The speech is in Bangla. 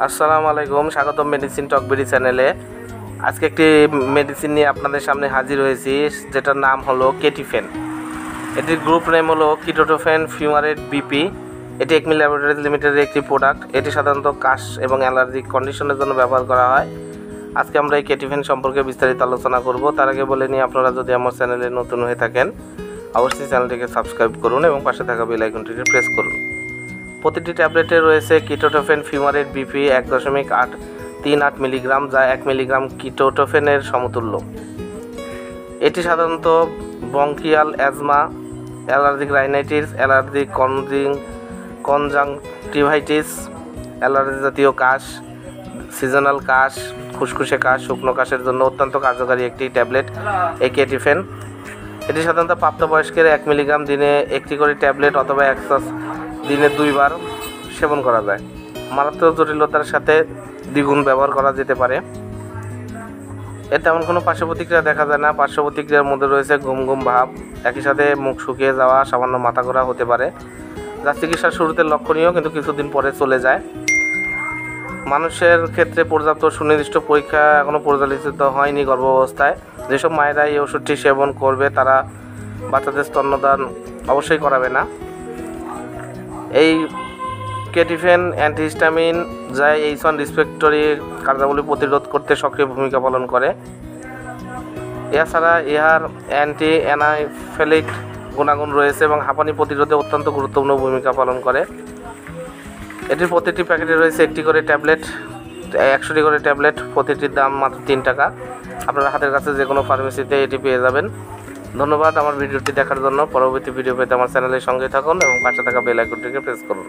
আসসালামু আলাইকুম, স্বাগতম মেডিসিন টক বিডি চ্যানেলে। আজকে একটি মেডিসিন নিয়ে আপনাদের সামনে হাজির হয়েছি, যেটার নাম হলো কেটিফেন। এটির গ্রুপ নেম হলো কিটোটোফেন ফিউমারেট বিপি। এটি একমি ল্যাবরেটরিজ লিমিটেডের একটি প্রোডাক্ট। এটি সাধারণত কাশ এবং অ্যালার্জিক কন্ডিশনের জন্য ব্যবহার করা হয়। আজকে আমরা এই কেটিফেন সম্পর্কে বিস্তারিত আলোচনা করব। তার আগে বলে নিই, আপনারা যদি আমার চ্যানেলে নতুন হয়ে থাকেন অবশ্যই চ্যানেলটিকে সাবস্ক্রাইব করুন এবং পাশে থাকা বেল আইকনটিকে প্রেস করুন। প্রতিটি ট্যাবলেটে রয়েছে কিটোটোফেন ফিউমারেট বিপি 1.838 মিলিগ্রাম, যা 1 মিলিগ্রাম কিটোটোফেনের সমতুল্য। এটি সাধারণত bronchial asthma, allergic rhinitis, allergic conjunctivitis, allergy জাতীয় কাশ, সিজনাল কাশ, খুসখুসে কাশ, শুকনো কাশের জন্য অত্যন্ত কার্যকারী একটি ট্যাবলেট এই কেটিফেন। এটি সাধারণত প্রাপ্তবয়স্কের 1 মিলিগ্রাম দিনে একটি করে ট্যাবলেট অথবা দিনে 2 বার সেবন করা যায়। মারাত্মক জটিলতার সাথে দ্বিগুণ ব্যবহার করা যেতে পারে। এর তেমন কোনো পার্শ্ব প্রতিক্রিয়া দেখা যায় না। পার্শ্ব প্রতিক্রিয়ার মধ্যে রয়েছে ঘুম ঘুম ভাব, একই সাথে মুখ শুকিয়ে যাওয়া, সামান্য মাথা ঘোরা হতে পারে, যা চিকিৎসার শুরুতে লক্ষণীয় কিন্তু কিছুদিন পরে চলে যায়। মানুষের ক্ষেত্রে পর্যাপ্ত সুনির্দিষ্ট পরীক্ষা এখনও পর্যালোচিত হয়নি গর্ভাবস্থায়। যেসব মায়েরা এই ওষুধটি সেবন করবে তারা বাচ্চাদের স্তন্যদান অবশ্যই করাবে না। এই কেটিফেন অ্যান্টিহিস্টামিন, যা H1 রিসেপ্টরি কার্যাবলী প্রতিরোধ করতে সক্রিয় ভূমিকা পালন করে। এছাড়া ইহার অ্যান্টি অ্যানাফিলিক গুণাগুণ রয়েছে এবং হাঁপানি প্রতিরোধে অত্যন্ত গুরুত্বপূর্ণ ভূমিকা পালন করে। এটির প্রতিটি প্যাকেটে রয়েছে একটি করে ট্যাবলেট, 100টি করে ট্যাবলেট। প্রতিটির দাম মাত্র 3 টাকা। আপনারা হাতের কাছে যে কোনো ফার্মেসিতে এটি পেয়ে যাবেন। ধন্যবাদ আমার ভিডিওটি দেখার জন্য। পরবর্তী ভিডিও পেতে আমার চ্যানেলের সঙ্গে থাকুন এবং পাশে থাকা বেল আইকনটিকে প্রেস করুন।